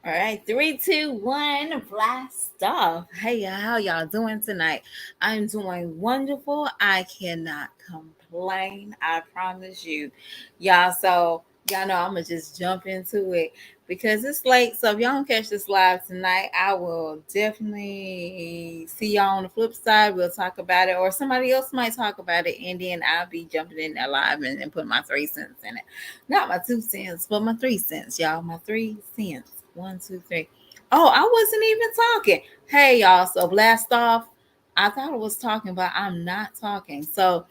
All right, three, two, one, blast off. Hey, how y'all doing tonight? I'm doing wonderful. I cannot complain. I promise you, y'all. So y'all know I'm gonna just jump into it because it's late. So if y'all don't catch this live tonight, I will definitely see y'all on the flip side. We'll talk about it, or somebody else might talk about it, and then I'll be jumping in there live and put my 3 cents in it. Not my 2 cents, but my 3 cents, y'all. My 3 cents. One, two, three. Oh, I wasn't even talking. Hey, y'all. So blast off. I thought I was talking, but I'm not talking. So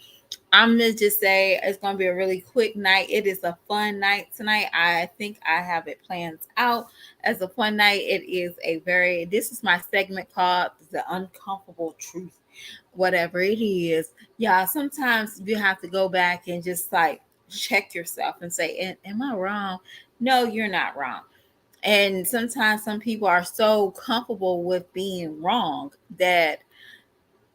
I'm gonna just say it's gonna be a really quick night. It is a fun night tonight. I think I have it planned out as a fun night. It is a very. This is my segment called "The Uncomfortable Truth." Whatever it is, yeah. Sometimes you have to go back and just like check yourself and say, "Am I wrong?" No, you're not wrong. And sometimes some people are so comfortable with being wrong that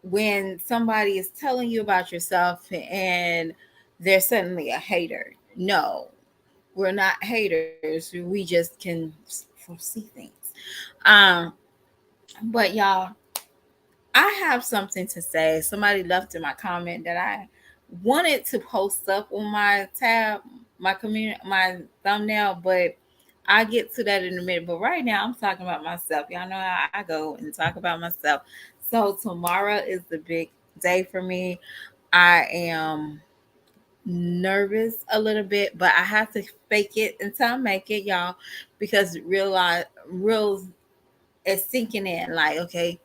when somebody is telling you about yourself and they're suddenly a hater. No, we're not haters. We just can foresee things. Um, but y'all, I have something to say. Somebody left in my comment that I wanted to post up on my tab, my community, my thumbnail, but I get to that in a minute. But right now, I'm talking about myself. Y'all know how I go and talk about myself. So tomorrow is the big day for me. I am nervous a little bit, but I have to fake it until I make it, y'all, because real is sinking in. Like, okay,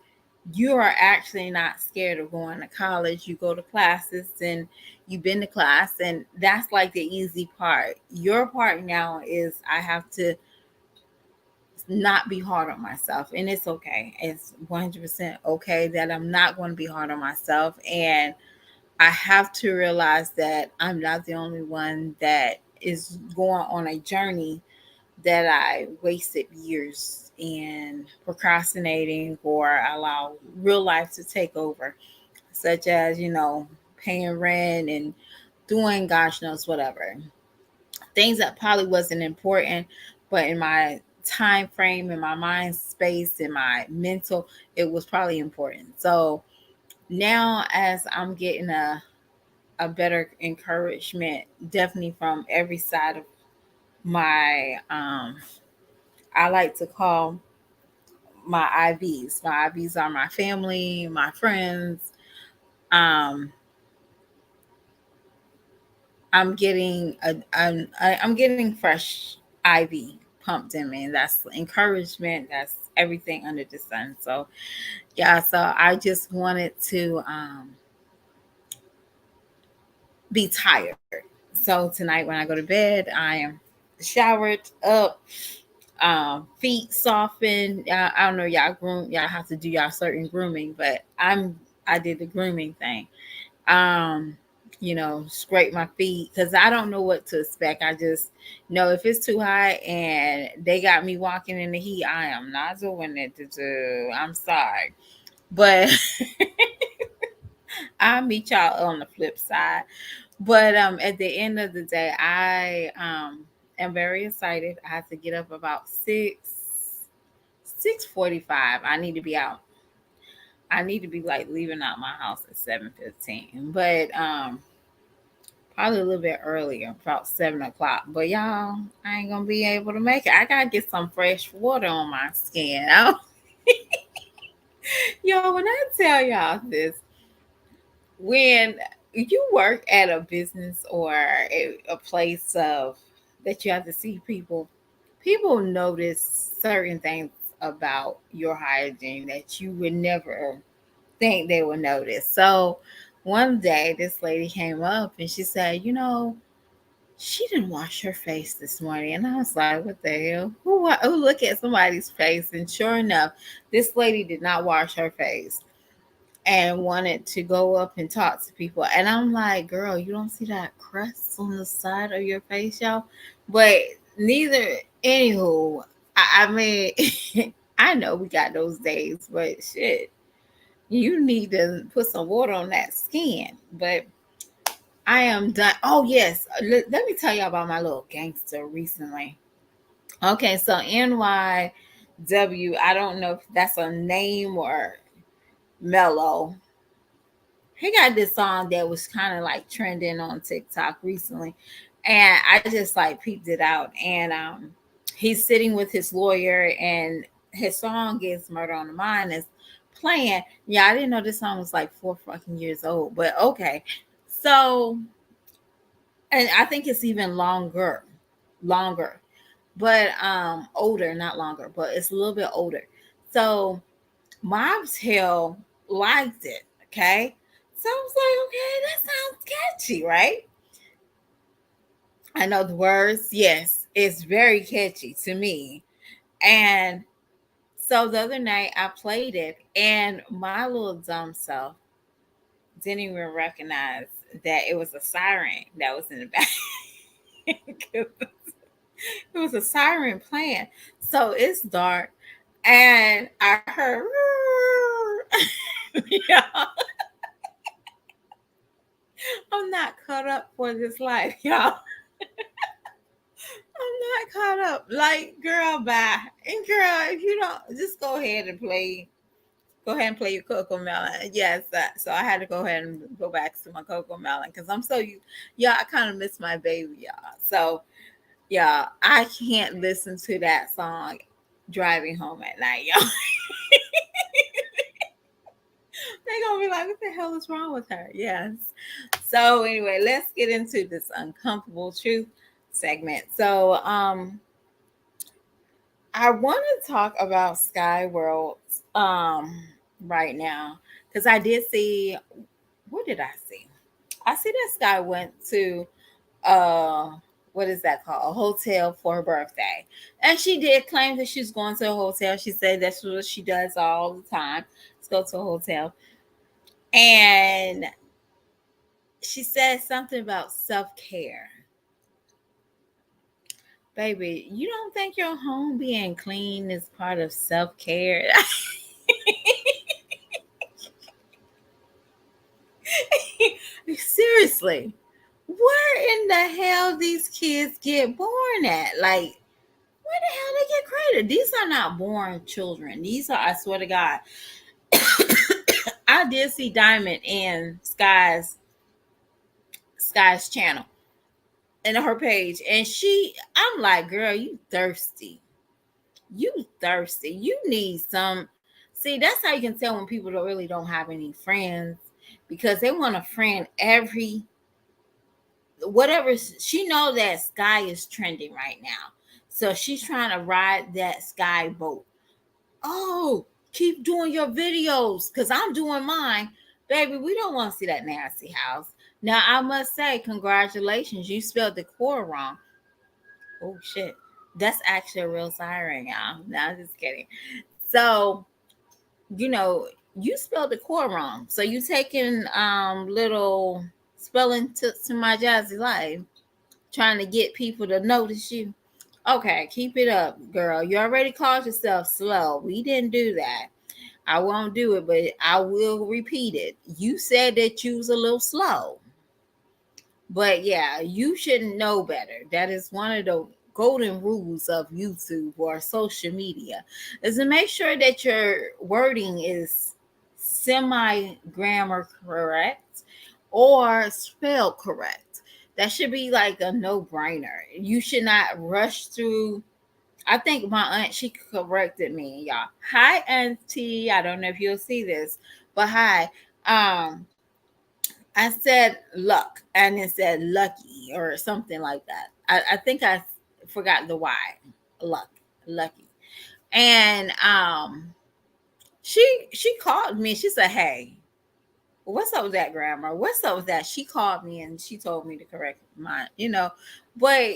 you are actually not scared of going to college. You go to classes and you've been to class, and that's like the easy part. Your part now is I have to not be hard on myself, and it's okay. It's 100% okay that I'm not going to be hard on myself, and I have to realize that I'm not the only one that is going on a journey that I wasted years in procrastinating or allow real life to take over, such as, paying rent and doing gosh knows whatever. Things that probably wasn't important, but in my time frame, in my mind space, in my mental, it was probably important. So now as I'm getting a better encouragement, definitely from every side of my I like to call my IVs. My IVs are my family, my friends. Um, I'm getting fresh IV pumped in me. That's encouragement. That's everything under the sun. So yeah. So I just wanted to be tired. So tonight when I go to bed, I am showered up, feet softened. I don't know, y'all groom. Y'all have to do y'all certain grooming, but I did the grooming thing. Um, scrape my feet because I don't know what to expect. I just know if it's too hot and they got me walking in the heat, I am not doing it. I'm sorry, but I'll meet y'all on the flip side. But at the end of the day, I am very excited. I have to get up about 6:45. I need to be out. I need to be like leaving out my house at 7:15. But probably a little bit earlier, about 7 o'clock. But y'all, I ain't gonna be able to make it. I gotta get some fresh water on my skin. Yo, when I tell y'all this, when you work at a business or a place of that you have to see people, people notice certain things about your hygiene that you would never think they would notice. So one day this lady came up and she said, she didn't wash her face this morning. And I was like, what the hell? Who look at somebody's face? And sure enough, this lady did not wash her face and wanted to go up and talk to people. And I'm like, girl, you don't see that crust on the side of your face, y'all? But neither, anywho, I mean, I know we got those days, but shit, you need to put some water on that skin. But I am done. Oh, yes. Let me tell y'all about my little gangster recently. Okay, so NY. W. I don't know if that's a name or Mellow. He got this song that was kind of like trending on TikTok recently, and I just like peeped it out. And he's sitting with his lawyer, and his song "Gets Murder on the Mind" is playing. Yeah, I didn't know this song was like 4 fucking years old, but okay. So, and I think it's even longer, but older, not longer, but it's a little bit older. So Mom's Hill liked it. Okay. So I was like, okay, that sounds catchy, right? I know the words. Yes, it's very catchy to me. And so the other night I played it, and my little dumb self didn't even recognize that it was a siren that was in the back. It was a siren playing. So it's dark, and I heard, yeah, I'm not caught up for this life, y'all. I'm not caught up. Like, girl, bye. And girl, if you don't, just go ahead and play. Go ahead and play your Coco Melon. Yes, so I had to go ahead and go back to my Coco Melon because I'm so you. Yeah, I kind of miss my baby, y'all. So yeah, I can't listen to that song driving home at night, y'all. They're gonna be like, "What the hell is wrong with her?" Yes. So anyway, let's get into this uncomfortable truth segment. So I want to talk about Sky World right now because I did see, what did I see? I see that Sky went to uh what is that called? A hotel for her birthday. And she did claim that she's going to a hotel. She said that's what she does all the time. Let's go to a hotel. And she said something about self-care. Baby, you don't think your home being clean is part of self-care? Seriously, where in the hell these kids get born at? Like, where the hell they get created? These are not born children. These are, I swear to God. I did see Diamond in Sky's channel and her page, and I'm like, girl, you thirsty. You thirsty. You need some. See, that's how you can tell when people don't have any friends because they want a friend every whatever. She know that Sky is trending right now, so she's trying to ride that Sky boat. Oh, keep doing your videos because I'm doing mine, baby. We don't want to see that nasty house. Now I must say, congratulations, you spelled the core wrong. Oh shit, that's actually a real siren, y'all. No, I'm just kidding. So you know, you spelled the core wrong. So you taking little spelling tips to my jazzy life, trying to get people to notice you. Okay, keep it up, girl. You already called yourself slow. We didn't do that. I won't do it, but I will repeat it. You said that you was a little slow. But yeah, you should know better. That is one of the golden rules of YouTube or social media is to make sure that your wording is semi grammar correct or spelled correct. That should be like a no-brainer. You should not rush through. I think my aunt, she corrected me, y'all. Hi, auntie. I don't know if you'll see this, but hi. Um, I said luck and it said lucky or something like that. I think I forgot the Y. Luck, lucky. And she called me. She said, "Hey, what's up with that grammar? What's up with that?" She called me and she told me to correct mine. But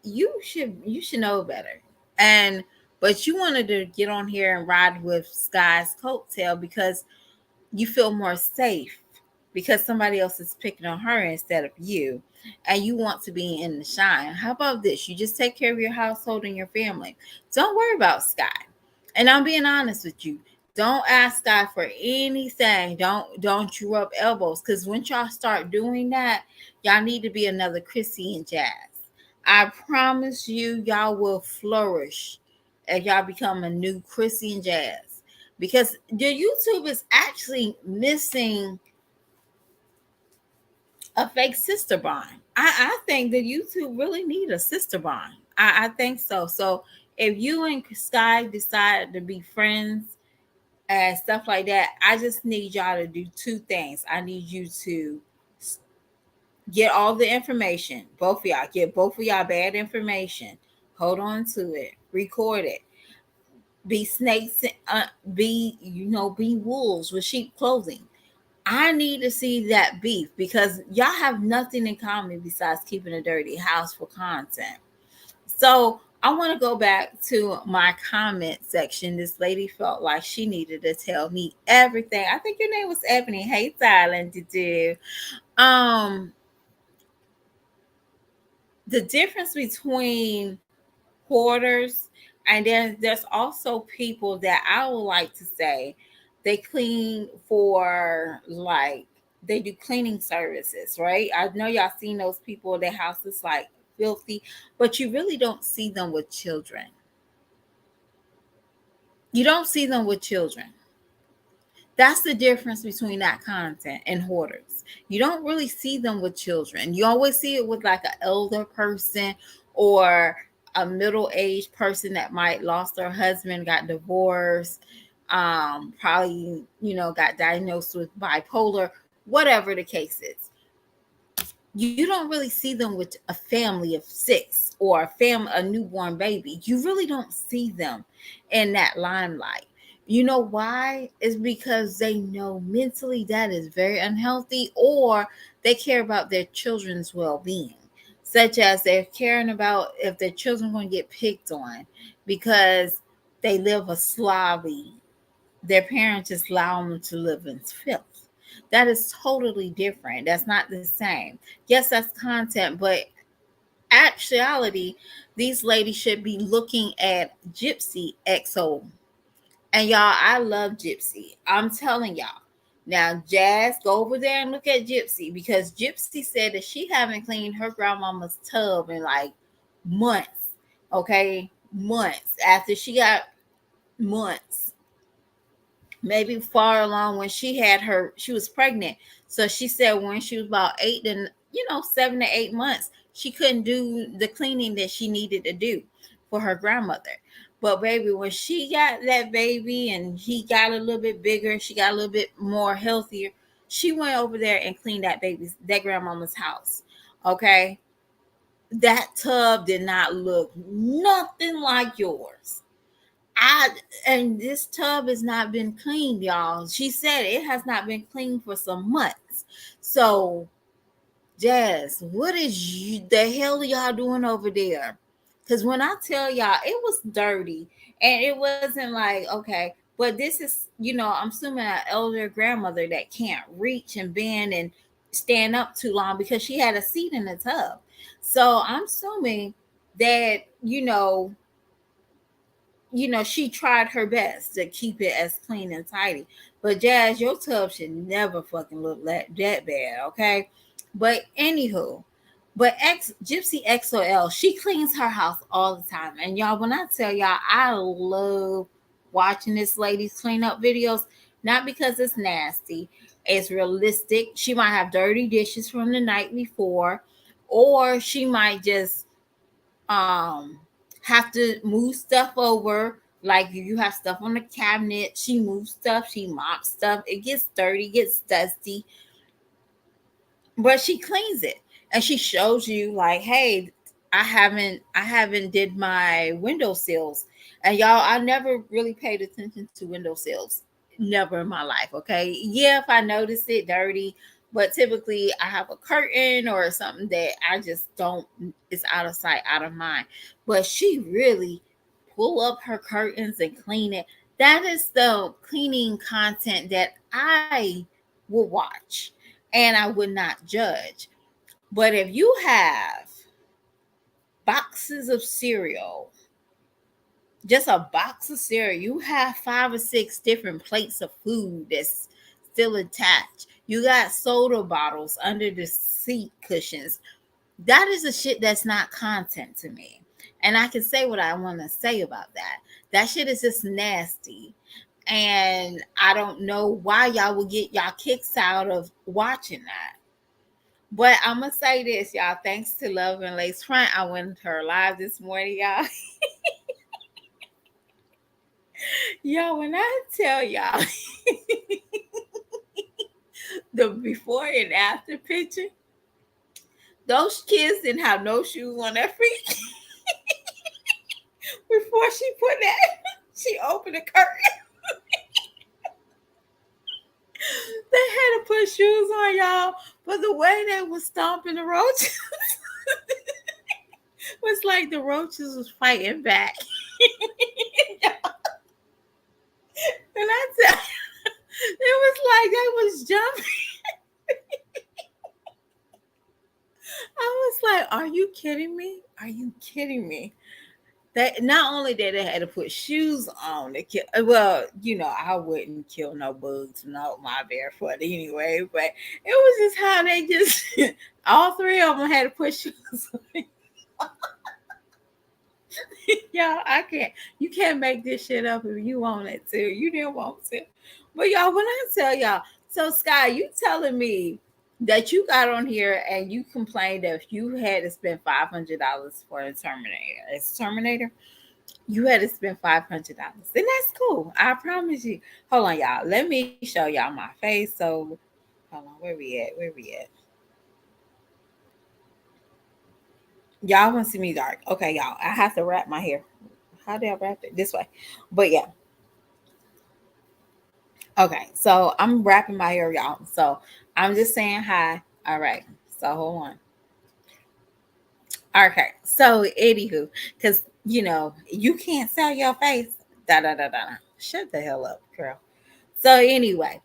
you should know better. And but you wanted to get on here and ride with Sky's coattail because you feel more safe because somebody else is picking on her instead of you, and you want to be in the shine. How about this? You just take care of your household and your family. Don't worry about Sky. And I'm being honest with you. Don't ask Sky for anything. Don't you rub elbows, because once y'all start doing that, y'all need to be another Chrissy and Jazz. I promise you, y'all will flourish if y'all become a new Chrissy and Jazz, because your YouTube is actually missing a fake sister bond. I think that YouTube really need a sister bond. I think so. So if you and Sky decide to be friends and stuff like that, I just need y'all to do two things. I need you to get all the information. Both of y'all get both of y'all bad information. Hold on to it. Record it. Be snakes. Be be wolves with sheep clothing. I need to see that beef because y'all have nothing in common besides keeping a dirty house for content. So I want to go back to my comment section. This lady felt like she needed to tell me everything. I think your name was Ebony. Hey, Silent to do. Um, the difference between hoarders and then there's also people that I would like to say they clean for like they do cleaning services, right? I know y'all seen those people, their house is like filthy, but you really don't see them with children. You don't see them with children. That's the difference between that content and hoarders. You don't really see them with children. You always see it with like an elder person or a middle-aged person that might lost their husband, got divorced, probably, got diagnosed with bipolar, whatever the case is. You don't really see them with a family of six or a newborn baby. You really don't see them in that limelight. You know why? It's because they know mentally that is very unhealthy, or they care about their children's well-being, such as they're caring about if their children are going to get picked on because they live a sloppy, their parents just allow them to live in filth. That is totally different. That's not the same. Yes, that's content, but actuality, these ladies should be looking at Gypsy XO. And y'all, I love Gypsy. I'm telling y'all. Now, Jazz, go over there and look at Gypsy because Gypsy said that she haven't cleaned her grandmama's tub in like months. Okay, months after she got months, maybe far along when she was pregnant. So she said when she was about 7 to 8 months, she couldn't do the cleaning that she needed to do for her grandmother. But baby, when she got that baby and he got a little bit bigger, she got a little bit more healthier, she went over there and cleaned that grandmama's house. Okay, that tub did not look nothing like yours. I and this tub has not been cleaned, y'all. She said it has not been cleaned for some months. So, Jazz, what is the hell are y'all doing over there? Because when I tell y'all, it was dirty, and it wasn't like okay, but this is I'm assuming an elder grandmother that can't reach and bend and stand up too long because she had a seat in the tub. So I'm assuming that she tried her best to keep it as clean and tidy. But Jazz, your tub should never fucking look that bad, okay? But anywho, but Gypsy XOL, she cleans her house all the time. And y'all, when I tell y'all, I love watching this lady's cleanup videos, not because it's nasty, it's realistic. She might have dirty dishes from the night before, or she might just um have to move stuff over, like you have stuff on the cabinet, she moves stuff, she mops stuff, it gets dirty, gets dusty, but she cleans it and she shows you like, hey, I haven't did my window sills. And y'all, I never really paid attention to window sills, never in my life. Okay, yeah, if I notice it dirty, but typically I have a curtain or something that I just don't, it's out of sight out of mind. But she really pull up her curtains and clean it. That is the cleaning content that I will watch and I would not judge. But if you have boxes of cereal, just a box of cereal, you have 5 or 6 different plates of food that's still attached. You got soda bottles under the seat cushions. That is the shit that's not content to me. And I can say what I want to say about that. That shit is just nasty. And I don't know why y'all would get y'all kicks out of watching that. But I'm gonna say this, y'all. Thanks to Love and Lace Front, I went to her live this morning, y'all. Y'all, when I tell y'all the before and after picture, those kids didn't have no shoes on their feet. Before she put that, she opened the curtain. They had to put shoes on, y'all. But the way they was stomping the roaches was like the roaches was fighting back. And I tell you, it was like they was jumping. I was like, "Are you kidding me? Are you kidding me?" They not only did they had to put shoes on to kill. Well, I wouldn't kill no bugs, no my barefoot anyway. But it was just how they just all three of them had to put shoes on. Y'all, I can't. You can't make this shit up if you want it to. You didn't want to. But y'all, when I tell y'all, so Sky, you telling me that you got on here and you complained that if you had to spend $500 for a Terminator, you had to spend $500, and that's cool. I promise you. Hold on, y'all. Let me show y'all my face. So, hold on. Where we at? Where we at? Y'all want to see me dark? Okay, y'all. I have to wrap my hair. How do I wrap it? This way. But yeah. Okay. So I'm wrapping my hair, y'all. So I'm just saying hi. All right. So hold on. Okay. So anywho, because you can't sell your face. Da da da da. Shut the hell up, girl. So anyway,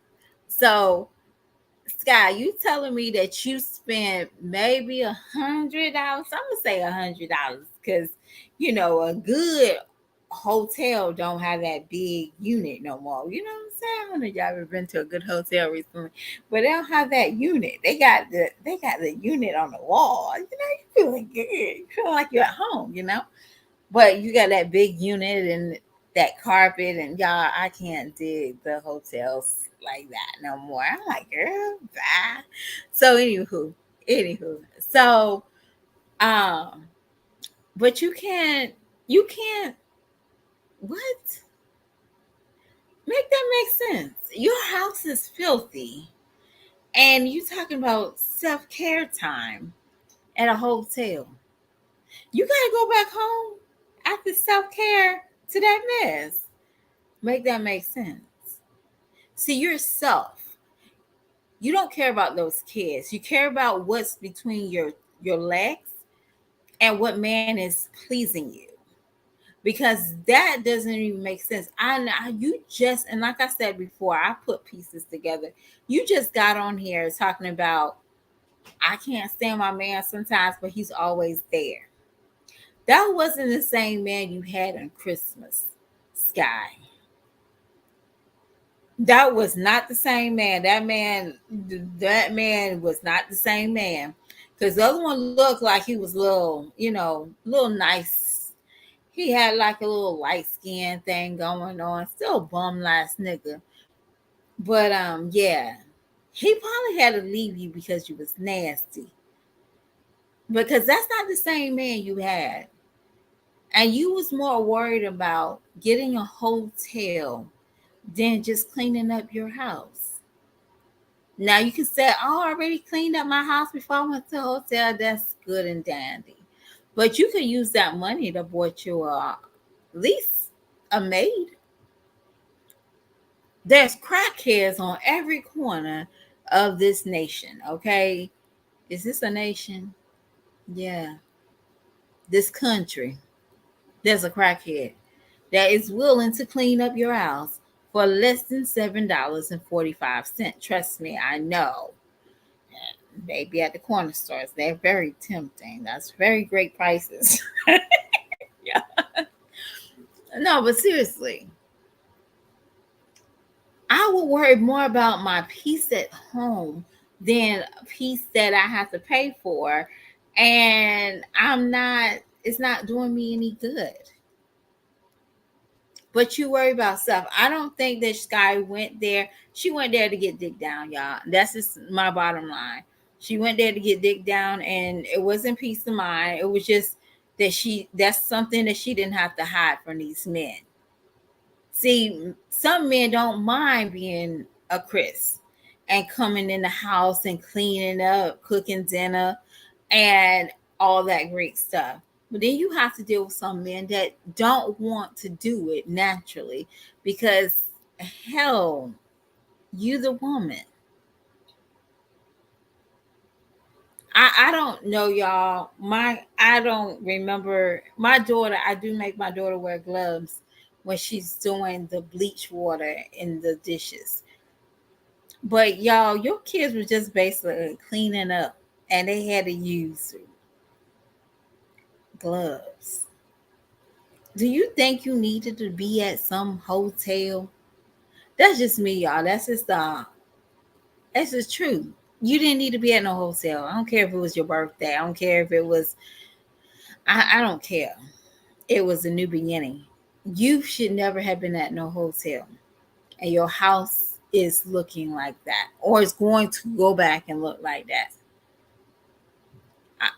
so Sky, you telling me that you spent maybe $100? I'm gonna say $100 because a good hotel don't have that big unit no more. You know what I'm saying? I don't know if y'all ever been to a good hotel recently, but they don't have that unit. They got the unit on the wall. You feeling good. You feel like you're at home. But you got that big unit and that carpet, and y'all, I can't dig the hotels like that no more. I'm like, girl, bye. So so um, but you can't what? Make that make sense. Your house is filthy, and you talking about self-care time at a hotel. You gotta go back home after self-care to that mess. Make that make sense. See yourself. You don't care about those kids. You care about what's between your legs and what man is pleasing you. Because that doesn't even make sense. You just, and like I said before, I put pieces together. You just got on here talking about I can't stand my man sometimes, but he's always there. That wasn't the same man you had on Christmas, Sky. That was not the same man. That man was not the same man. Because the other one looked like he was little nice. He had like a little light skin thing going on. Still a bum last nigga. But yeah. He probably had to leave you because you was nasty. Because that's not the same man you had. And you was more worried about getting a hotel than just cleaning up your house. Now you can say, "Oh, I already cleaned up my house before I went to the hotel." That's good and dandy, but you could use that money to bought you at least a maid. There's crackheads on every corner of this nation. Okay, is this a nation? Yeah, this country. There's a crackhead that is willing to clean up your house for less than $7.45. Trust me, I know. They be at the corner stores. They're very tempting. That's very great prices. Yeah. No, but seriously, I would worry more about my peace at home than a piece that I have to pay for. And I'm not, It's not doing me any good. But you worry about stuff. I don't think that Sky went there. She went there to get dick down, y'all. That's just my bottom line. She went there to get dick down, and it wasn't peace of mind. It was just that that's something that she didn't have to hide from these men. See, some men don't mind being a Chris and coming in the house and cleaning up, cooking dinner, and all that great stuff. But then you have to deal with some men that don't want to do it naturally because, hell, you the woman. I don't know, y'all. I don't remember my daughter. I do make my daughter wear gloves when she's doing the bleach water in the dishes. But y'all, your kids were just basically cleaning up and they had to use gloves. Do you think you needed to be at some hotel? That's just me, y'all. That's just true. You didn't need to be at no hotel. I don't care if it was your birthday. I don't care if it was I don't care. It was a new beginning. You should never have been at no hotel. And your house is looking like that. Or it's going to go back and look like that.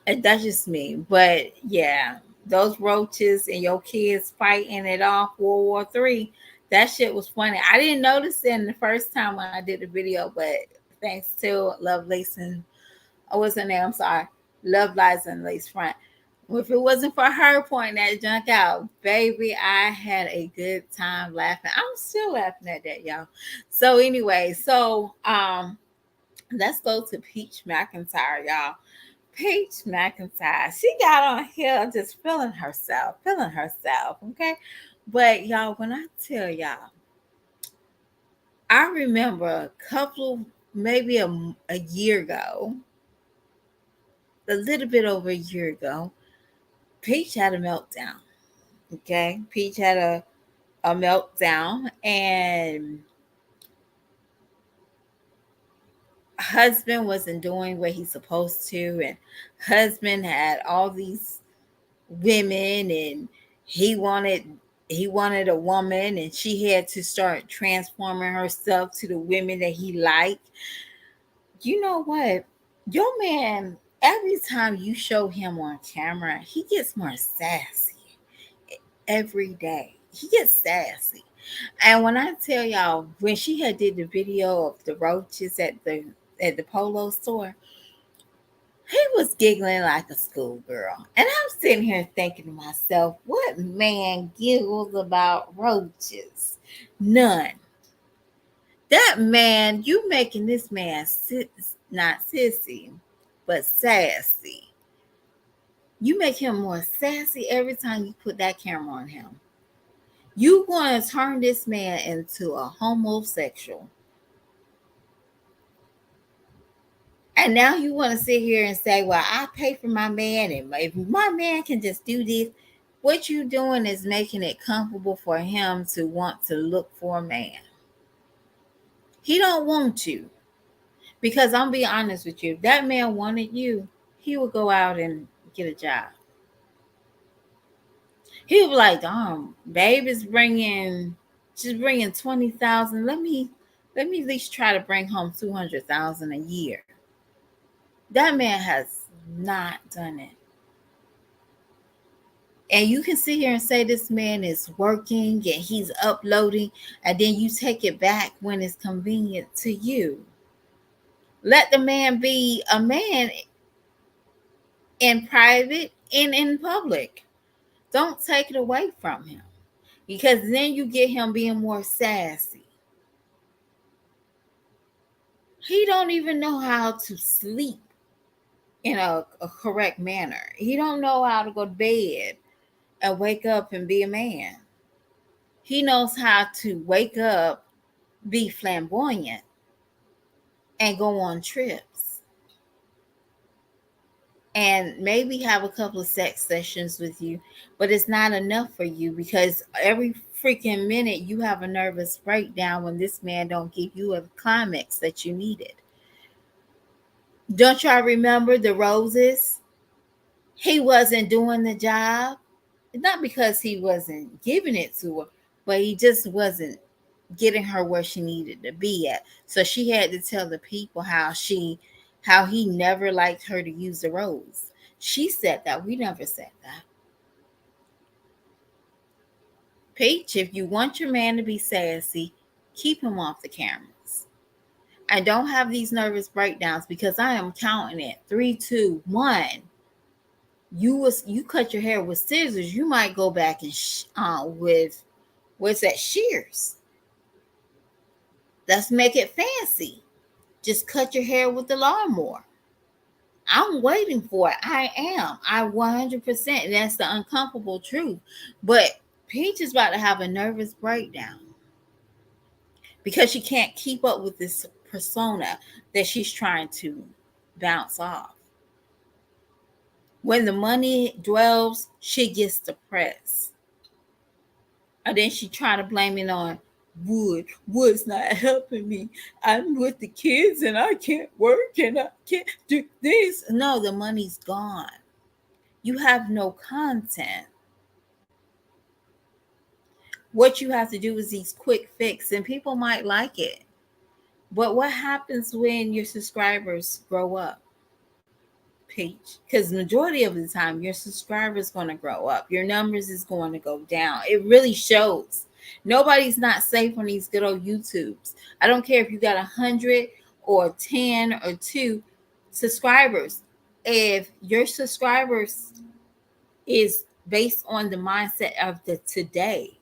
That's just me. But yeah, those roaches and your kids fighting it off World War III. That shit was funny. I didn't notice it in the first time when I did the video, but thanks to Love Lace and what's her name? I'm sorry, Love Lies and Lace Front. If it wasn't for her pointing that junk out, baby, I had a good time laughing. I'm still laughing at that, y'all. So anyway, let's go to Peach McIntyre, y'all. Peach McIntyre. She got on here just feeling herself, okay? But y'all, when I tell y'all, I remember a couple, maybe a year ago, a little bit over a year ago, Peach had a meltdown, okay? Peach had a meltdown, and husband wasn't doing what he's supposed to, and husband had all these women, and he wanted he wanted a woman, and she had to start transforming herself to the women that he liked. You know what, your man, every time you show him on camera, he gets more sassy every day. He gets sassy. And when I tell y'all, when she had did the video of the roaches at the polo store, he was giggling like a schoolgirl. And I'm sitting here thinking to myself, what man giggles about roaches? None. That man, you making this man not sissy, but sassy. You make him more sassy every time you put that camera on him. You want to turn this man into a homosexual. And now you want to sit here and say, well, I pay for my man, and if my man can just do this, what you doing is making it comfortable for him to want to look for a man. He don't want you. Because I'm being honest with you, if that man wanted you, he would go out and get a job. He would be like, babe is she's bringing 20,000. Let me at least try to bring home 200,000 a year. That man has not done it. And you can sit here and say this man is working and he's uploading, and then you take it back when it's convenient to you. Let the man be a man in private and in public. Don't take it away from him, because then you get him being more sassy. He don't even know how to sleep in a correct manner. He don't know how to go to bed and wake up and be a man. He knows how to wake up, be flamboyant, and go on trips. And maybe have a couple of sex sessions with you, but it's not enough for you, because every freaking minute you have a nervous breakdown when this man don't give you a climax that you needed. Don't y'all remember the roses? He wasn't doing the job, not because he wasn't giving it to her, but he just wasn't getting her where she needed to be at. So she had to tell the people how he never liked her to use the rose. She said that. We never said that. Peach, if you want your man to be sassy, keep him off the cameras. And don't have these nervous breakdowns because I am counting it. 3, 2, 1. You cut your hair with scissors, you might go back and with what's that, shears. Let's make it fancy. Just cut your hair with the lawnmower. I'm waiting for it. I 100%. That's the uncomfortable truth. But Peach is about to have a nervous breakdown because she can't keep up with this persona that she's trying to bounce off. When the money dwells, she gets depressed. And then she trying to blame it on Wood. Wood's not helping me. I'm with the kids and I can't work and I can't do this. No, the money's gone. You have no content. What you have to do is these quick fix, and people might like it. But what happens when your subscribers grow up? Peach, because majority of the time your subscribers going to grow up, your numbers is going to go down. It really shows. Nobody's not safe on these good old YouTubes. I don't care if you got 100 or 10 or 2 subscribers. If your subscribers is based on the mindset of the today,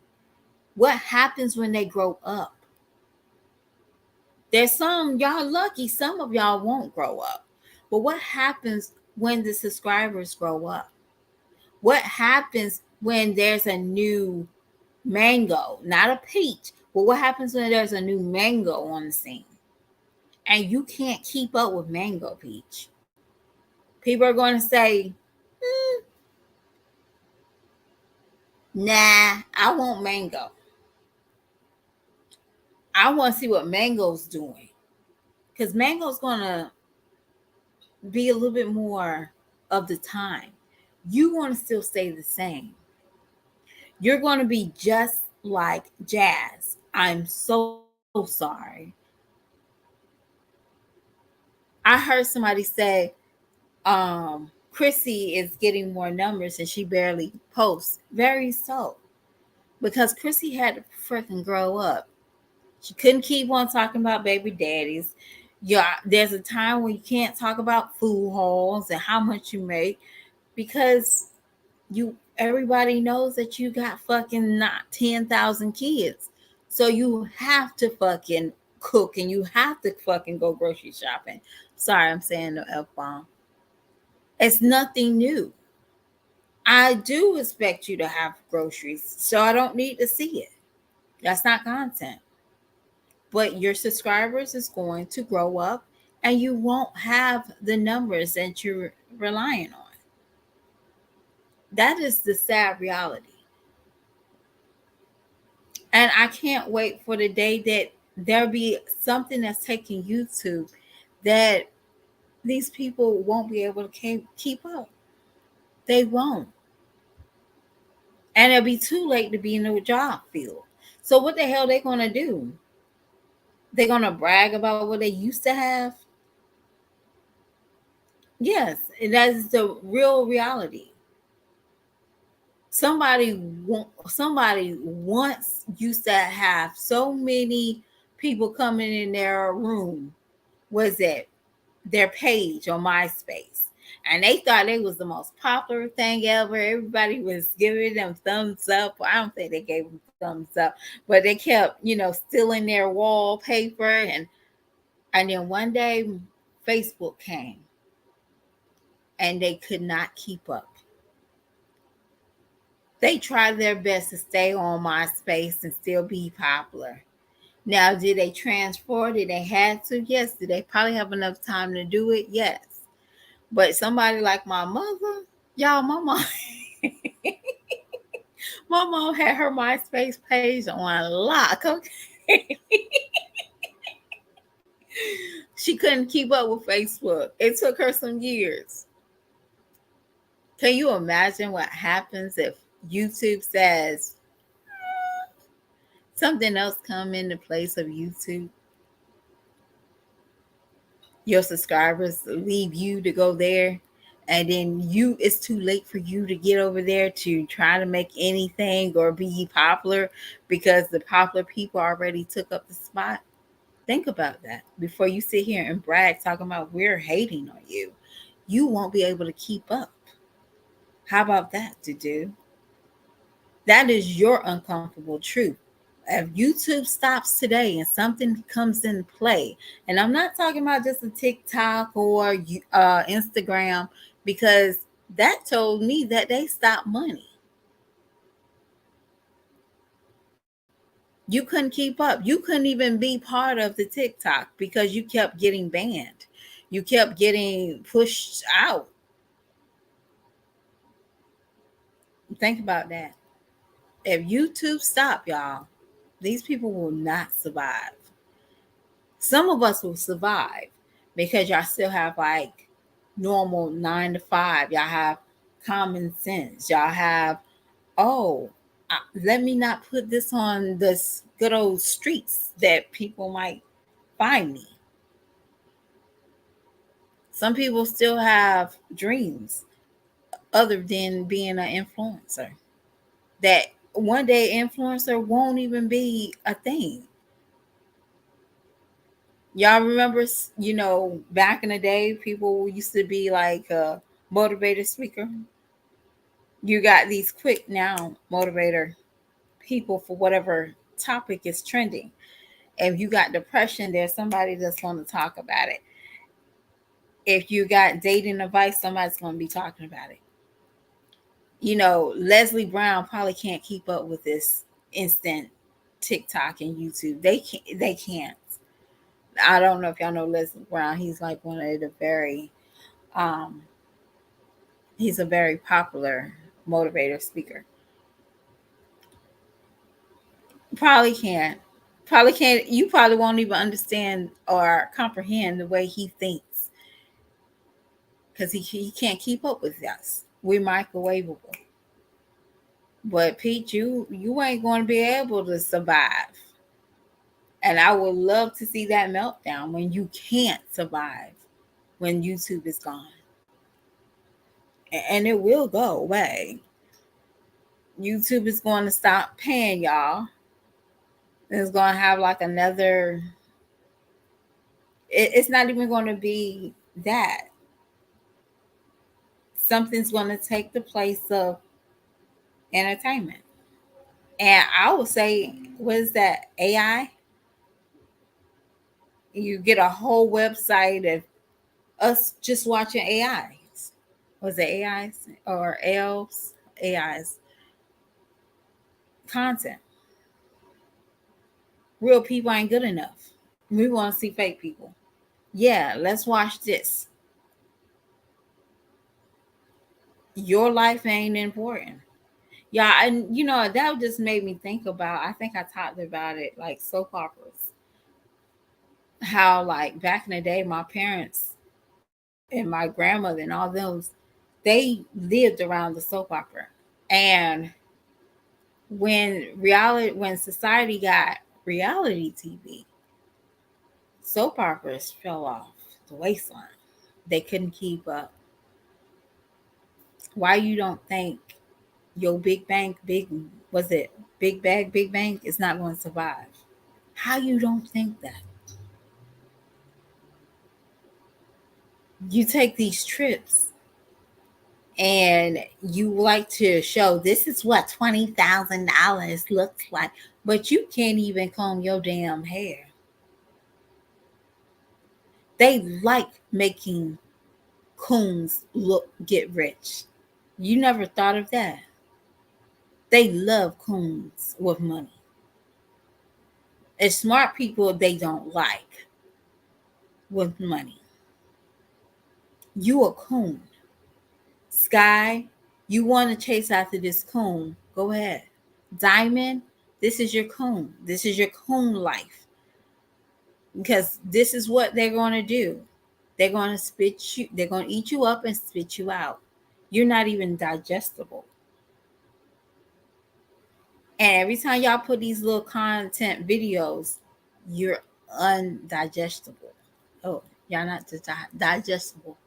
what happens when they grow up? There's some y'all lucky, some of y'all won't grow up. But what happens when the subscribers grow up? What happens when there's a new mango, not a peach, but what happens when there's a new mango on the scene? And you can't keep up with mango, Peach. People are going to say, nah, I want mango. I want to see what mango's doing. Because mango's going to be a little bit more of the time. You want to still stay the same. You're going to be just like Jazz. I'm so sorry. I heard somebody say Chrissy is getting more numbers and she barely posts. Very so. Because Chrissy had to freaking grow up. She couldn't keep on talking about baby daddies. Yeah, there's a time when you can't talk about food hauls and how much you make because everybody knows that you got fucking not 10,000 kids. So you have to fucking cook and you have to fucking go grocery shopping. Sorry, I'm saying the F bomb. It's nothing new. I do expect you to have groceries, so I don't need to see it. That's not content. But your subscribers is going to grow up and you won't have the numbers that you're relying on. That is the sad reality. And I can't wait for the day that there'll be something that's taking YouTube that these people won't be able to keep up. They won't. And it'll be too late to be in the job field. So what the hell they gonna do? They're gonna brag about what they used to have? Yes, that is the real reality. Somebody once used to have so many people coming in their room. Was it their page on MySpace? And they thought they was the most popular thing ever. Everybody was giving them thumbs up. I don't think they gave them thumbs up, but they kept, stealing their wallpaper. And then one day Facebook came and they could not keep up. They tried their best to stay on MySpace and still be popular. Now, did they transfer? Did they have to? Yes. Did they probably have enough time to do it? Yes. But somebody like my mother, y'all, my mom, my mom had her MySpace page on lock. Okay. She couldn't keep up with Facebook. It took her some years. Can you imagine what happens if YouTube says something else come in the place of YouTube? Your subscribers leave you to go there, and then it's too late for you to get over there to try to make anything or be popular because the popular people already took up the spot. Think about that before you sit here and brag talking about we're hating on you. You won't be able to keep up. How about that to do? That is your uncomfortable truth. If YouTube stops today and something comes in play, and I'm not talking about just a TikTok or Instagram, because that told me that they stopped money. You couldn't keep up. You couldn't even be part of the TikTok because you kept getting banned. You kept getting pushed out. Think about that. If YouTube stop, y'all, these people will not survive. Some of us will survive because y'all still have like normal 9 to 5. Y'all have common sense. Y'all have, oh, let me not put this on this good old streets that people might find me. Some people still have dreams other than being an influencer. That one day influencer won't even be a thing. Y'all remember, back in the day, people used to be like a motivator speaker. You got these quick now motivator people for whatever topic is trending. If you got depression, there's somebody that's going to talk about it. If you got dating advice, somebody's going to be talking about it. Leslie Brown probably can't keep up with this instant TikTok and YouTube. They can't. I don't know if y'all know Leslie Brown. He's like one of the um he's a very popular motivator speaker. Probably can't. Probably can't. You probably won't even understand or comprehend the way he thinks because he can't keep up with us. We're microwavable. But Pete, you ain't going to be able to survive. And I would love to see that meltdown when you can't survive when YouTube is gone. And it will go away. YouTube is going to stop paying y'all. It's going to have like another. It's not even going to be that. Something's going to take the place of entertainment. And I would say, what is that? AI? You get a whole website of us just watching AIs. Was it AIs or elves? AIs content. Real people ain't good enough. We want to see fake people. Yeah, let's watch this. Your life ain't important. Yeah, and that just made me think about, I think I talked about it, like soap operas. How like back in the day, my parents and my grandmother and all those, they lived around the soap opera. And when society got reality TV, soap operas fell off the waistline. They couldn't keep up. Why you don't think your Big Bang, was it Big Bang is not going to survive? How you don't think that? You take these trips and you like to show this is what $20,000 looks like, but you can't even comb your damn hair. They like making coons get rich. You never thought of that. They love coons with money. It's smart people they don't like with money. You a coon. Sky, you want to chase after this coon. Go ahead. Diamond, this is your coon. This is your coon life. Because this is what they're going to do. They're going to spit you, they're going to eat you up and spit you out. You're not even digestible. And every time y'all put these little content videos, you're undigestible. Oh, y'all not digestible.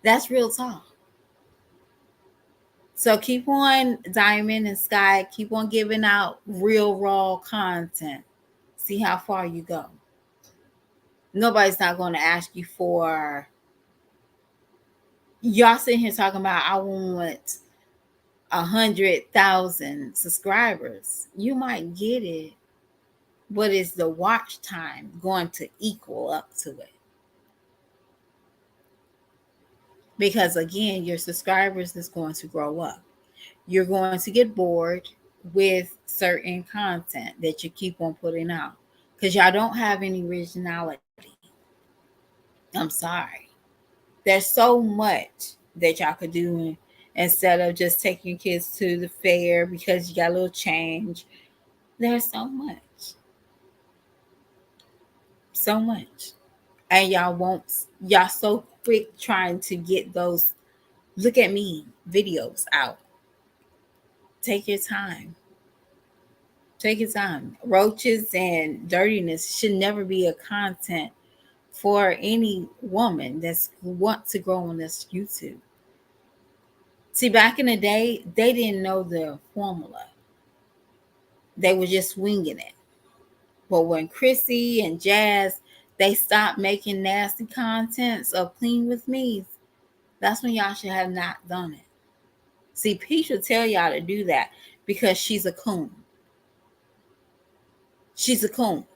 That's real talk. So keep on Diamond and Sky, keep on giving out real raw content. See how far you go. Nobody's not going to ask you for, y'all sitting here talking about I want 100,000 subscribers. You might get it, but is the watch time going to equal up to it? Because again, your subscribers is going to grow up. You're going to get bored with certain content that you keep on putting out because y'all don't have any originality. I'm sorry. There's so much that y'all could do instead of just taking your kids to the fair because you got a little change. There's so much. So much. And y'all won't, y'all so quick trying to get those look at me videos out. Take your time. Take your time. Roaches and dirtiness should never be a content for any woman that's want to grow on this YouTube. See, back in the day, they didn't know the formula. They were just winging it. But when Chrissy and Jazz, they stopped making nasty contents of Clean With Me, that's when y'all should have not done it. See, Peach will tell y'all to do that because she's a coon. She's a coon.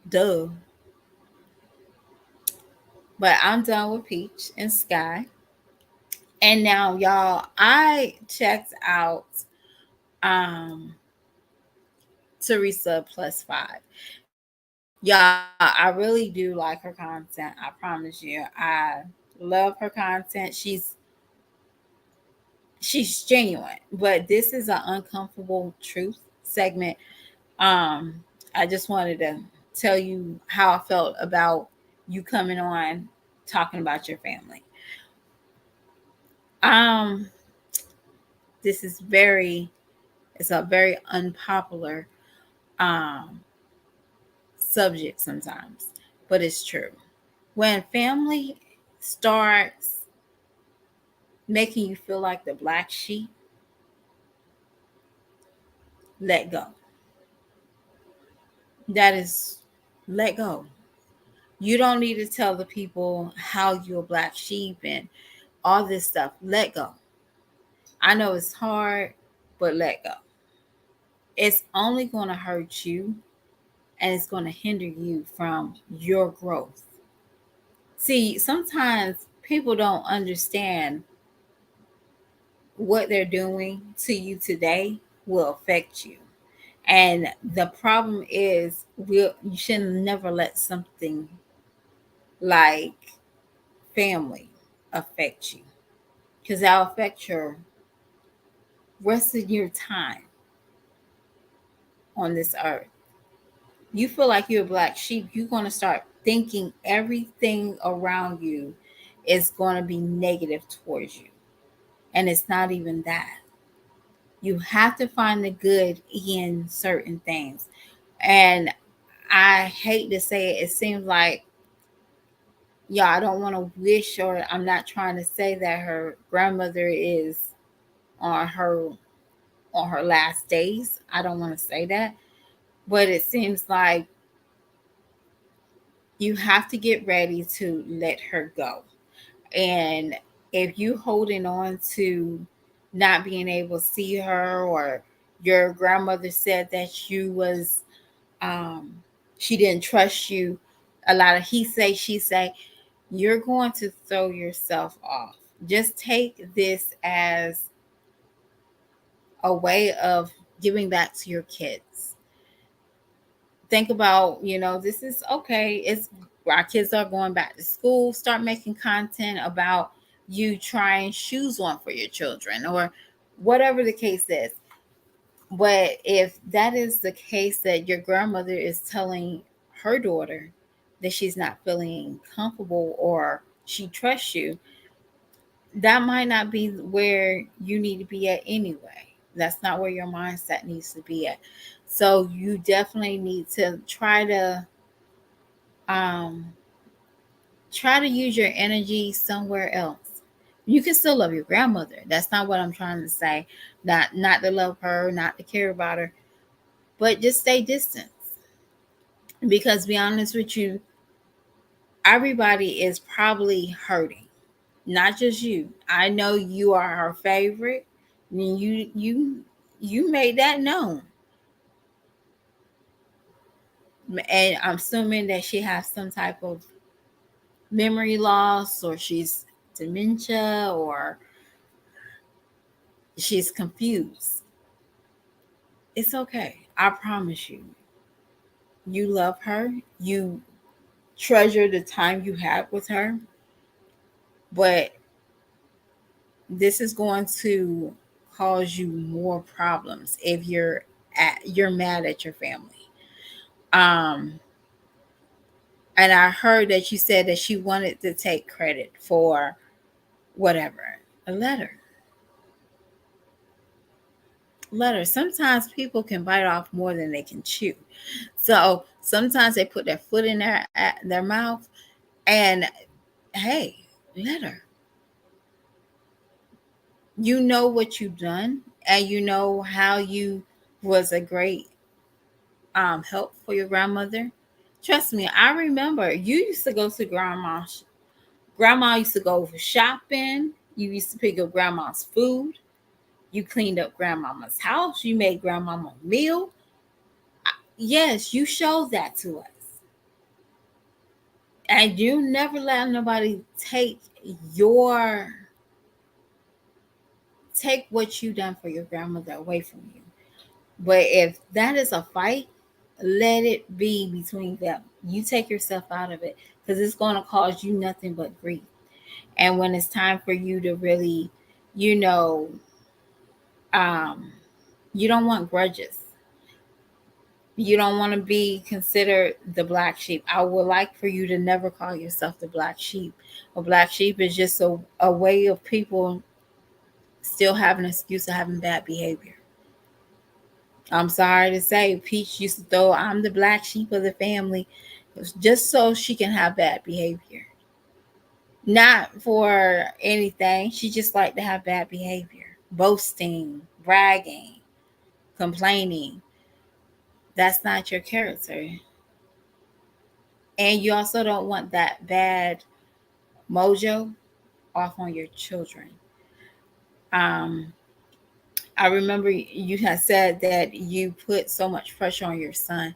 Duh. But I'm done with Peach and Sky. And now, y'all, I checked out um Teresa plus five. Yeah, I really do like her content. I promise you. I love her content. She's genuine. But this is an uncomfortable truth segment. Um, I just wanted to tell you how I felt about you coming on talking about your family. Um, this is very it's a very unpopular um subject sometimes, but it's true. When family starts making you feel like the black sheep, let go. That is, let go. You don't need to tell the people how you're a black sheep and all this stuff. Let go. I know it's hard, but let go. It's only going to hurt you and it's going to hinder you from your growth. See, sometimes people don't understand what they're doing to you today will affect you. And the problem is, you should never let something like family affect you because that'll affect your rest of your time on this earth. You feel like you're a black sheep, you're going to start thinking everything around you is going to be negative towards you. And it's not even that. You have to find the good in certain things. And I hate to say it, it seems like, yeah, I don't want to wish, or I'm not trying to say that her grandmother is on her on her last days. I don't want to say that, but it seems like you have to get ready to let her go. And if you holding on to not being able to see her, or your grandmother said that you was um she didn't trust you, a lot of he say she say, you're going to throw yourself off. Just take this as a way of giving back to your kids. Think about, this is okay. It's our kids are going back to school. Start making content about you trying shoes on for your children or whatever the case is. But if that is the case, that your grandmother is telling her daughter that she's not feeling comfortable or she trusts you, that might not be where you need to be at anyway. That's not where your mindset needs to be at. So you definitely need to um try to use your energy somewhere else. You can still love your grandmother. That's not what I'm trying to say. Not to love her, not to care about her, but just stay distant. Because be honest with you, everybody is probably hurting. Not just you. I know you are her favorite. And you made that known. And I'm assuming that she has some type of memory loss, or she's dementia, or she's confused. It's okay. I promise you. You love her. You treasure the time you have with her. But this is going to cause you more problems if you're mad at your family. Um and I heard that you said that she wanted to take credit for whatever. A letter. Sometimes people can bite off more than they can chew. So sometimes they put their foot in their mouth, and hey, letter. You know what you've done, and you know how you was a great help for your grandmother. Trust me, I remember you used to go to grandma used to go for shopping. You used to pick up grandma's food. You cleaned up grandmama's house. You made grandmama a meal. Yes, you showed that to us. And you never let nobody your take what you done for your grandmother away from you. But if that is a fight, let it be between them. You take yourself out of it, because it's going to cause you nothing but grief. And when it's time for you to really, you know, um, you don't want grudges. You don't want to be considered the black sheep. I would like for you to never call yourself the black sheep. A black sheep is just a way of people still having an excuse of having bad behavior. I'm sorry to say, Peach used to throw, I'm the black sheep of the family, just so she can have bad behavior. Not for anything. She just liked to have bad behavior. Boasting, bragging, complaining. That's not your character. And you also don't want that bad mojo off on your children. Um, I remember you had said that you put so much pressure on your son.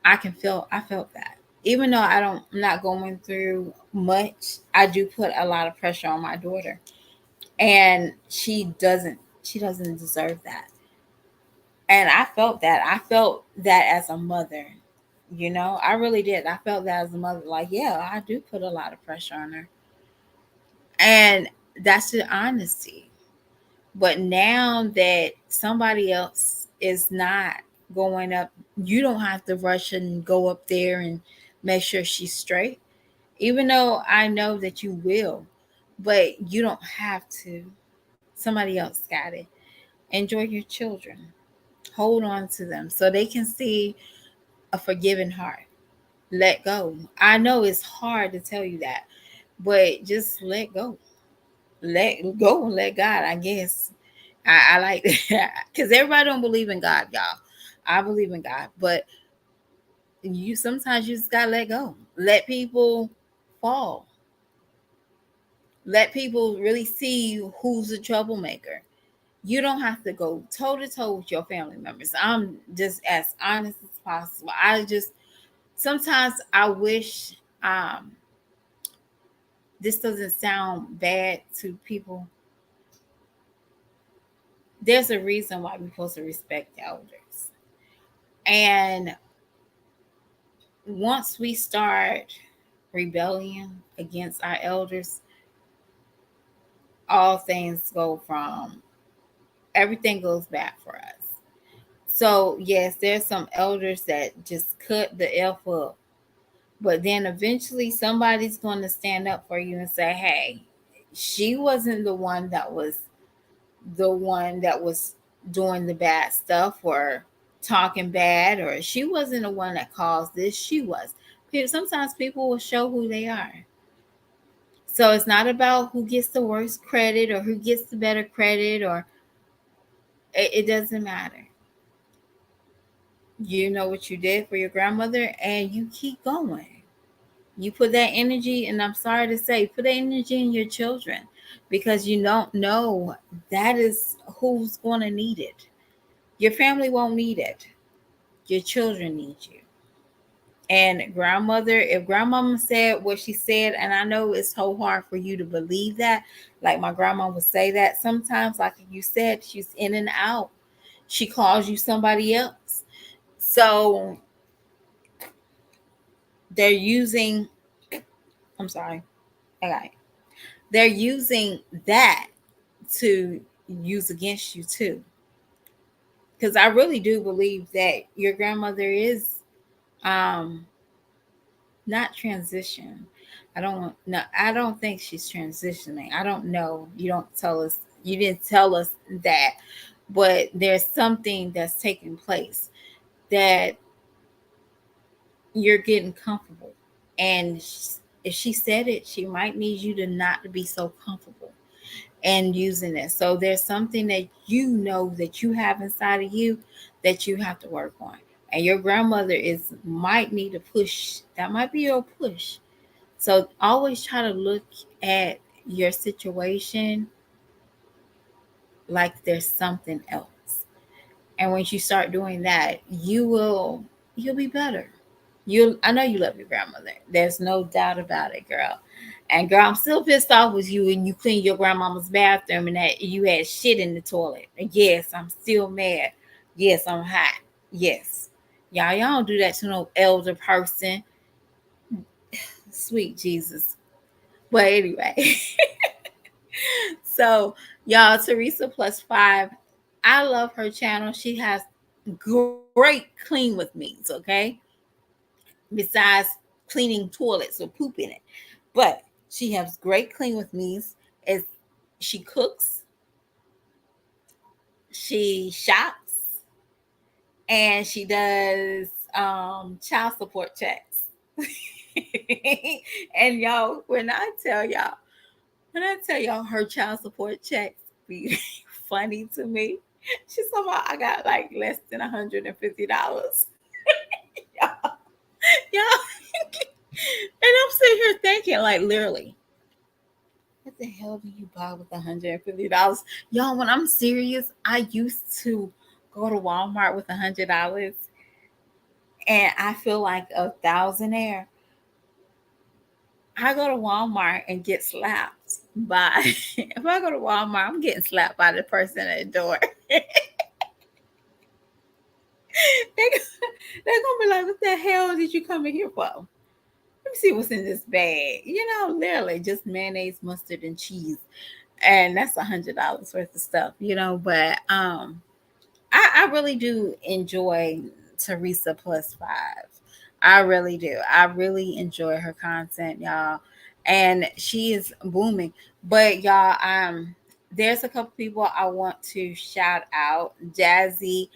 I felt that. Even though I'm not going through much, I do put a lot of pressure on my daughter. And she doesn't deserve that. And I felt that. I felt that as a mother. I really did. I felt that as a mother. Like, yeah, I do put a lot of pressure on her. And that's the honesty. But now that somebody else is not going up, you don't have to rush and go up there and make sure she's straight. Even though I know that you will, but you don't have to. Somebody else got it. Enjoy your children. Hold on to them so they can see a forgiving heart. Let go. I know it's hard to tell you that, but just let go. Let go and let God, I guess. I like that because everybody don't believe in God, y'all. I believe in God, but you sometimes you just gotta let go. Let people fall. Let people really see who's a troublemaker. You don't have to go toe to toe with your family members. I'm just as honest as possible. I just sometimes I wish this doesn't sound bad to people. There's a reason why we're supposed to respect elders. And once we start rebellion against our elders, all things go from everything goes back for us. So yes, there's some elders that just cut the F up. But then eventually somebody's going to stand up for you and say, hey, she wasn't the one that was doing the bad stuff or talking bad, or she wasn't the one that caused this. She was. Sometimes people will show who they are. So it's not about who gets the worst credit or who gets the better credit, or it doesn't matter. You know what you did for your grandmother and you keep going. You put that energy, and I'm sorry to say, put that energy in your children, because you don't know that is who's going to need it. Your family won't need it. Your children need you. And grandmother, if grandmama said what she said, and I know it's so hard for you to believe that, like my grandma would say that sometimes, like you said, she's in and out. She calls you somebody else. So they're using, I'm sorry, okay. They're using that to use against you too. Because I really do believe that your grandmother is um not transition. I don't think she's transitioning. I don't know. You didn't tell us that. But there's something that's taking place that you're getting comfortable. And if she said it, she might need you to not be so comfortable and using it. So there's something that you know that you have inside of you that you have to work on. And your grandmother is might need a push. That might be your push. So always try to look at your situation like there's something else. And once you start doing that, you'll be better. I know you love your grandmother. There's no doubt about it, girl. And girl, I'm still pissed off with you when you cleaned your grandmama's bathroom and that you had shit in the toilet. Yes, I'm still mad. Yes, I'm hot. Yes. Y'all don't do that to no elder person. Sweet Jesus. But anyway, so y'all, Teresa plus five. I love her channel. She has great clean with me's, okay? Besides cleaning toilets or poop in it. But she has great clean with me's. As she cooks, she shops, and she does child support checks. And y'all, when I tell y'all her child support checks be funny to me. She's talking about I got like less than $150. Y'all, y'all, and I'm sitting here thinking, like, literally, what the hell do you buy with $150? Y'all, when I'm serious, I used to go to Walmart with $100 and I feel like a thousandaire. I go to Walmart and get slapped by if I go to Walmart, I'm getting slapped by the person at the door. They're gonna be like, what the hell did you come in here for? Let me see what's in this bag. Literally just mayonnaise, mustard, and cheese. And that's $100 worth of stuff, but I really do enjoy Teresa plus five. I really do. I really enjoy her content, y'all. And she is booming. But y'all, there's a couple people I want to shout out. Jazzy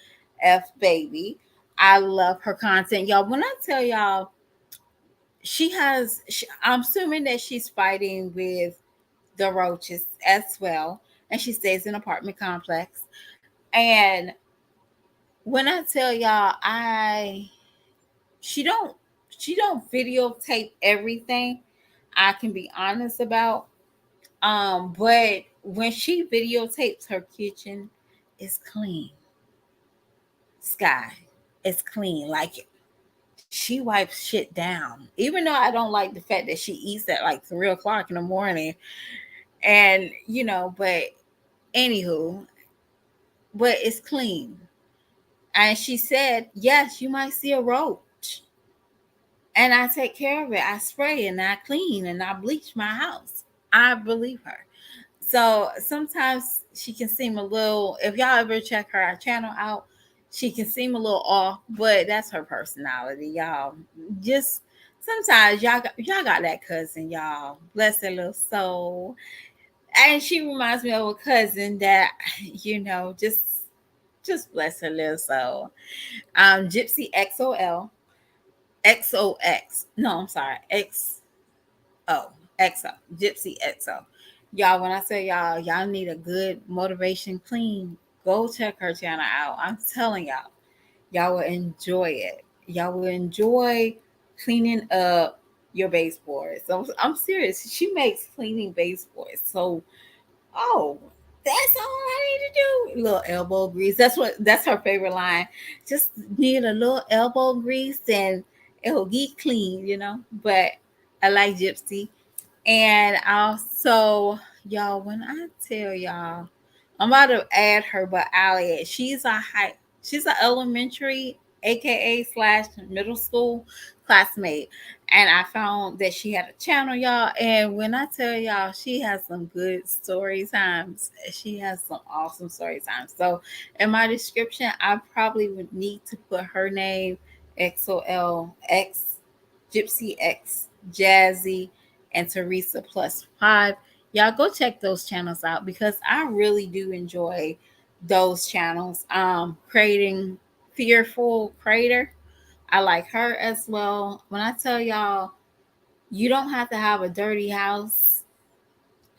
F Baby. I love her content. Y'all, when I tell y'all, I'm assuming that she's fighting with the roaches as well. And she stays in an apartment complex. And when I tell y'all, she don't she don't videotape everything. I can be honest about. But when she videotapes her kitchen, it's clean. Sky, it's clean. Like she wipes shit down. Even though I don't like the fact that she eats at like 3 o'clock in the morning, and but anywho, but it's clean. And she said, yes, you might see a roach. And I take care of it. I spray and I clean and I bleach my house. I believe her. So sometimes she can seem a little, if y'all ever check her channel out, she can seem a little off, but that's her personality, y'all. Just sometimes y'all got that cousin, y'all. Bless their little soul. And she reminds me of a cousin that, just bless her little soul. Gypsy XOL. XOX. No, I'm sorry. XO. Gypsy XO. Y'all, when I say y'all need a good motivation clean, go check her channel out. I'm telling y'all will enjoy it. Y'all will enjoy cleaning up your baseboards. So I'm serious. She makes cleaning baseboards. So, oh, that's all I need to do. Little elbow grease. That's her favorite line. Just need a little elbow grease and it'll get clean. But I like Gypsy. And also, y'all, when I tell y'all, I'm about to add her, but I'll add. She's an elementary, aka slash middle school classmate. And I found that she had a channel, y'all. And when I tell y'all, she has some good story times. She has some awesome story times. So in my description, I probably would need to put her name, XOLX, Gypsy X, Jazzy, and Teresa plus 5. Y'all go check those channels out because I really do enjoy those channels. Creating Fearful Crater. I like her as well. When I tell y'all, you don't have to have a dirty house,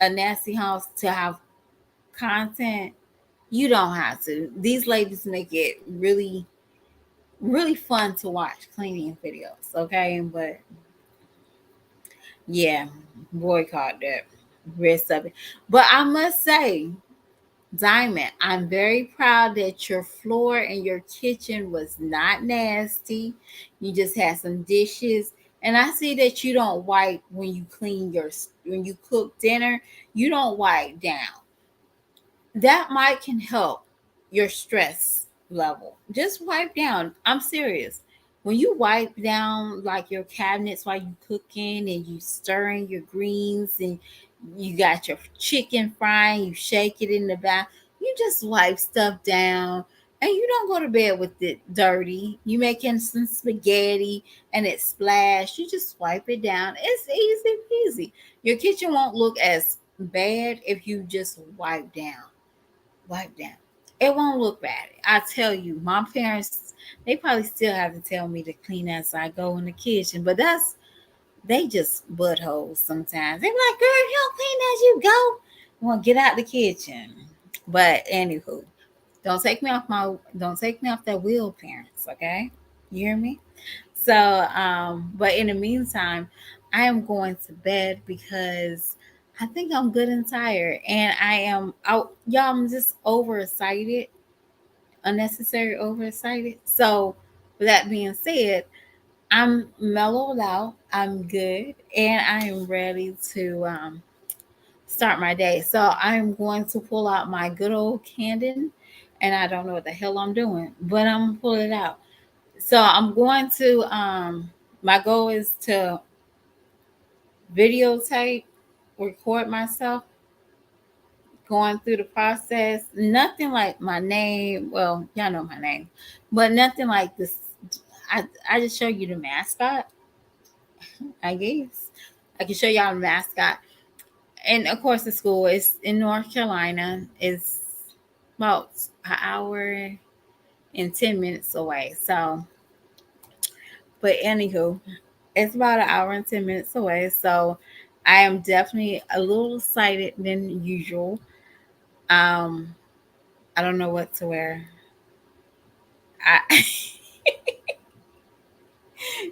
a nasty house to have content. You don't have to. These ladies make it really, really fun to watch cleaning videos. Okay, but yeah, boycott that rest of it. But I must say, Diamond, I'm very proud that your floor in your kitchen was not nasty. You just had some dishes. And I see that you don't wipe when you cook dinner, you don't wipe down. That might can help your stress level. Just wipe down. I'm serious. When you wipe down like your cabinets while you cooking and you stirring your greens and you got your chicken frying, you shake it in the back, you just wipe stuff down and you don't go to bed with it dirty. You making some spaghetti and it splashed. You just wipe it down. It's easy peasy. Your kitchen won't look as bad if you just wipe down. It won't look bad. I tell you, my parents, they probably still have to tell me to clean as I go in the kitchen, but they just buttholes sometimes. They be like, girl, if you don't clean as you go, you want to get out the kitchen. But anywho, don't take me off that wheel, parents, okay? You hear me? So, but in the meantime, I am going to bed because I think I'm good and tired, and I am out. Y'all, I'm just overexcited, unnecessary overexcited. So, with that being said, I'm mellowed out. I'm good, and I am ready to start my day. So I'm going to pull out my good old Candon, and I don't know what the hell I'm doing, but I'm gonna pull it out. So I'm going to my goal is to videotape, record myself going through the process. Nothing like my name. Well, y'all know my name, but nothing like this. I just show you the mascot. I guess I can show y'all the mascot, and of course the school is in North Carolina. It's about an hour and 10 minutes away. So, but anywho, it's about an hour and 10 minutes away. So, I am definitely a little excited than usual. Um, I don't know what to wear. I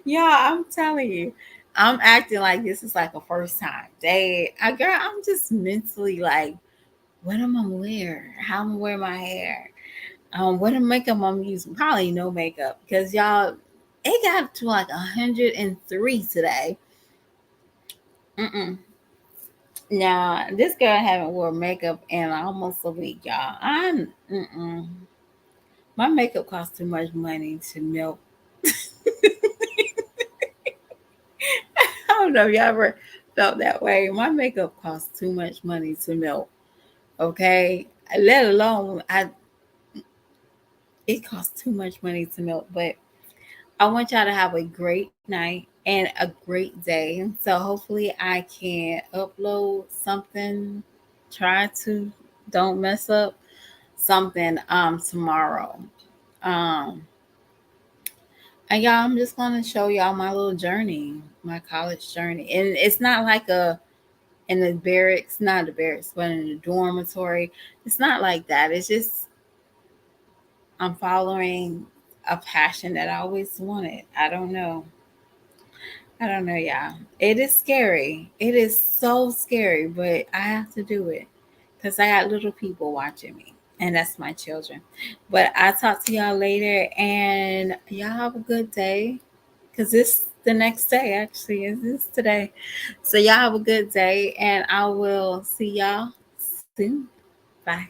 Yeah, I'm telling you. I'm acting like this is like a first time date. Girl, I'm just mentally like, what am I gonna wear? How I'm gonna wear my hair? What makeup I'm using? Probably no makeup because y'all, it got to like 103 today. Mm-mm. Now this girl haven't wore makeup in almost a week, y'all. My makeup costs too much money to melt. I don't know if y'all ever felt that way. My makeup costs too much money to melt. Okay, let alone it costs too much money to melt. But I want y'all to have a great night, and a great day. So hopefully I can upload something, try to don't mess up something tomorrow. Um and y'all, I'm just gonna show y'all my little journey, my college journey. And it's not like a in the barracks, not the barracks, but in the dormitory. It's not like that. It's just I'm following a passion that I always wanted. I don't know. I don't know, y'all. It is scary. It is so scary, but I have to do it because I got little people watching me, and that's my children. But I'll talk to y'all later, and y'all have a good day because this the next day actually is this today. So y'all have a good day, and I will see y'all soon. Bye.